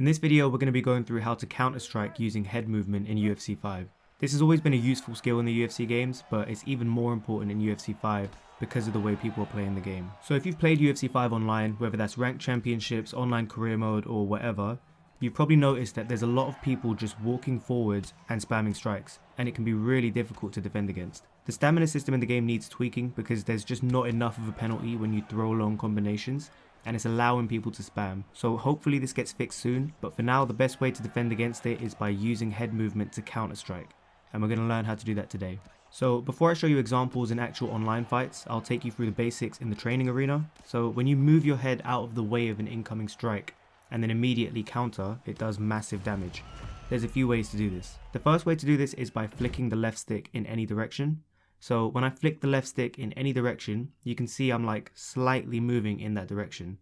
In this video, we're going to be going through how to counter-strike using head movement in UFC 5. This has always been a useful skill in the UFC games, but it's even more important in UFC 5 because of the way people are playing the game. So if you've played UFC 5 online, whether that's ranked championships, online career mode, or whatever, you've probably noticed that there's a lot of people just walking forwards and spamming strikes, and it can be really difficult to defend against. The stamina system in the game needs tweaking because there's just not enough of a penalty when you throw long combinations, and it's allowing people to spam. So hopefully this gets fixed soon, but for now the best way to defend against it is by using head movement to counter strike, and we're going to learn how to do that today. So before I show you examples in actual online fights, I'll take you through the basics in the training arena. So when you move your head out of the way of an incoming strike and then immediately counter, it does massive damage. There's a few ways to do this. The first way to do this is by flicking the left stick in any direction. So when I flick the left stick in any direction, you can see I'm like slightly moving in that direction.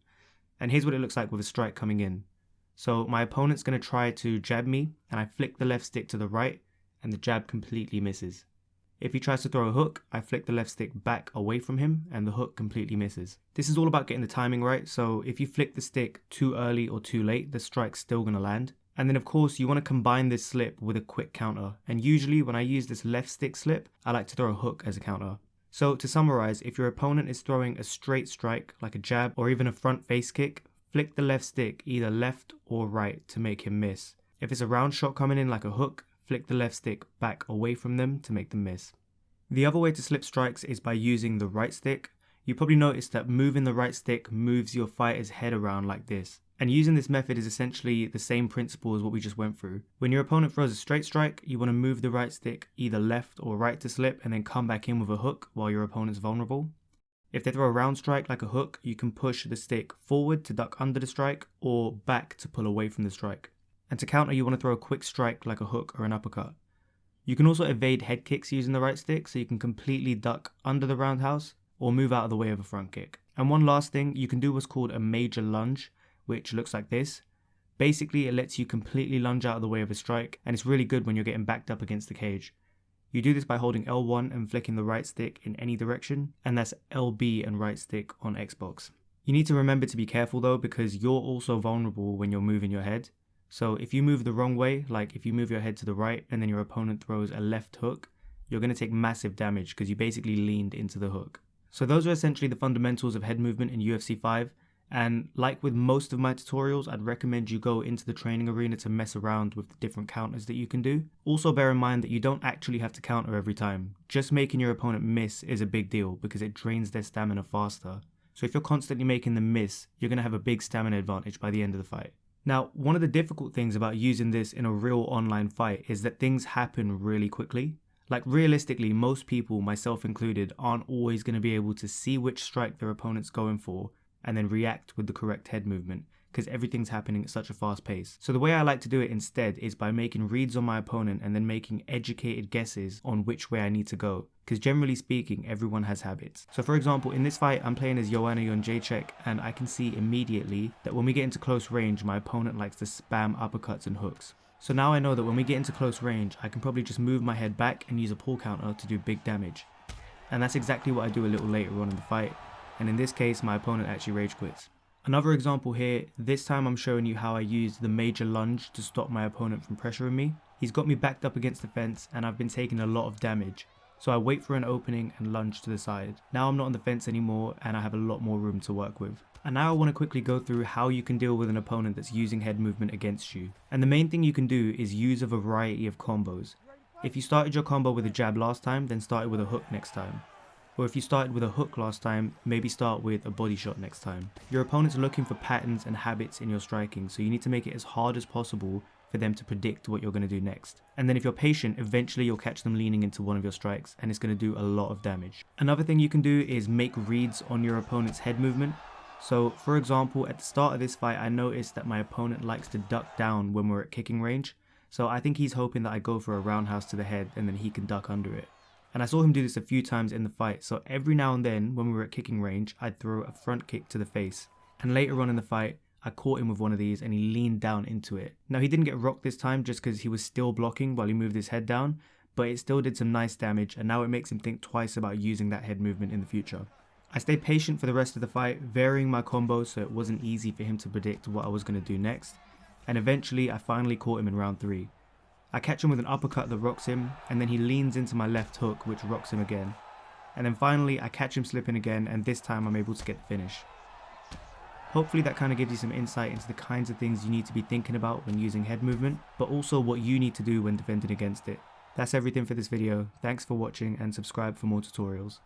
And here's what it looks like with a strike coming in. So my opponent's going to try to jab me, and I flick the left stick to the right, and the jab completely misses. If he tries to throw a hook, I flick the left stick back away from him, and the hook completely misses. This is all about getting the timing right, so if you flick the stick too early or too late, the strike's still going to land. And then of course you want to combine this slip with a quick counter, and usually when I use this left stick slip, I like to throw a hook as a counter. So to summarize, if your opponent is throwing a straight strike like a jab or even a front face kick, flick the left stick either left or right to make him miss. If it's a round shot coming in like a hook, flick the left stick back away from them to make them miss. The other way to slip strikes is by using the right stick. You probably noticed that moving the right stick moves your fighter's head around like this. And using this method is essentially the same principle as what we just went through. When your opponent throws a straight strike, you want to move the right stick either left or right to slip and then come back in with a hook while your opponent's vulnerable. If they throw a round strike like a hook, you can push the stick forward to duck under the strike or back to pull away from the strike. And to counter, you want to throw a quick strike like a hook or an uppercut. You can also evade head kicks using the right stick, so you can completely duck under the roundhouse or move out of the way of a front kick. And one last thing, you can do what's called a major lunge, which looks like this. Basically, it lets you completely lunge out of the way of a strike, and it's really good when you're getting backed up against the cage. You do this by holding L1 and flicking the right stick in any direction, and that's LB and right stick on Xbox. You need to remember to be careful though, because you're also vulnerable when you're moving your head. So if you move the wrong way, like if you move your head to the right and then your opponent throws a left hook, you're going to take massive damage because you basically leaned into the hook. So those are essentially the fundamentals of head movement in UFC 5. And like with most of my tutorials, I'd recommend you go into the training arena to mess around with the different counters that you can do. Also bear in mind that you don't actually have to counter every time. Just making your opponent miss is a big deal because it drains their stamina faster. So if you're constantly making them miss, you're going to have a big stamina advantage by the end of the fight. Now, one of the difficult things about using this in a real online fight is that things happen really quickly. Like realistically, most people, myself included, aren't always going to be able to see which strike their opponent's going for and then react with the correct head movement because everything's happening at such a fast pace. So the way I like to do it instead is by making reads on my opponent and then making educated guesses on which way I need to go, because generally speaking, everyone has habits. So for example, in this fight, I'm playing as Joanna Jędrzejczyk, and I can see immediately that when we get into close range, my opponent likes to spam uppercuts and hooks. So now I know that when we get into close range, I can probably just move my head back and use a pull counter to do big damage. And that's exactly what I do a little later on in the fight. And in this case, my opponent actually rage quits. Another example here, this time I'm showing you how I used the major lunge to stop my opponent from pressuring me. He's got me backed up against the fence and I've been taking a lot of damage. So I wait for an opening and lunge to the side. Now I'm not on the fence anymore and I have a lot more room to work with. And now I want to quickly go through how you can deal with an opponent that's using head movement against you. And the main thing you can do is use a variety of combos. If you started your combo with a jab last time, then start it with a hook next time. Or if you started with a hook last time, maybe start with a body shot next time. Your opponent's looking for patterns and habits in your striking, so you need to make it as hard as possible for them to predict what you're going to do next. And then if you're patient, eventually you'll catch them leaning into one of your strikes and it's going to do a lot of damage. Another thing you can do is make reads on your opponent's head movement. So for example, at the start of this fight, I noticed that my opponent likes to duck down when we're at kicking range. So I think he's hoping that I go for a roundhouse to the head and then he can duck under it. And I saw him do this a few times in the fight, so every now and then when we were at kicking range, I'd throw a front kick to the face. And later on in the fight, I caught him with one of these and he leaned down into it. Now he didn't get rocked this time just because he was still blocking while he moved his head down, but it still did some nice damage and now it makes him think twice about using that head movement in the future. I stayed patient for the rest of the fight, varying my combos so it wasn't easy for him to predict what I was going to do next. and eventually I finally caught him in round 3. I catch him with an uppercut that rocks him, and then he leans into my left hook which rocks him again. And then finally I catch him slipping again, and this time I'm able to get the finish. Hopefully that kind of gives you some insight into the kinds of things you need to be thinking about when using head movement, but also what you need to do when defending against it. That's everything for this video. Thanks for watching and subscribe for more tutorials.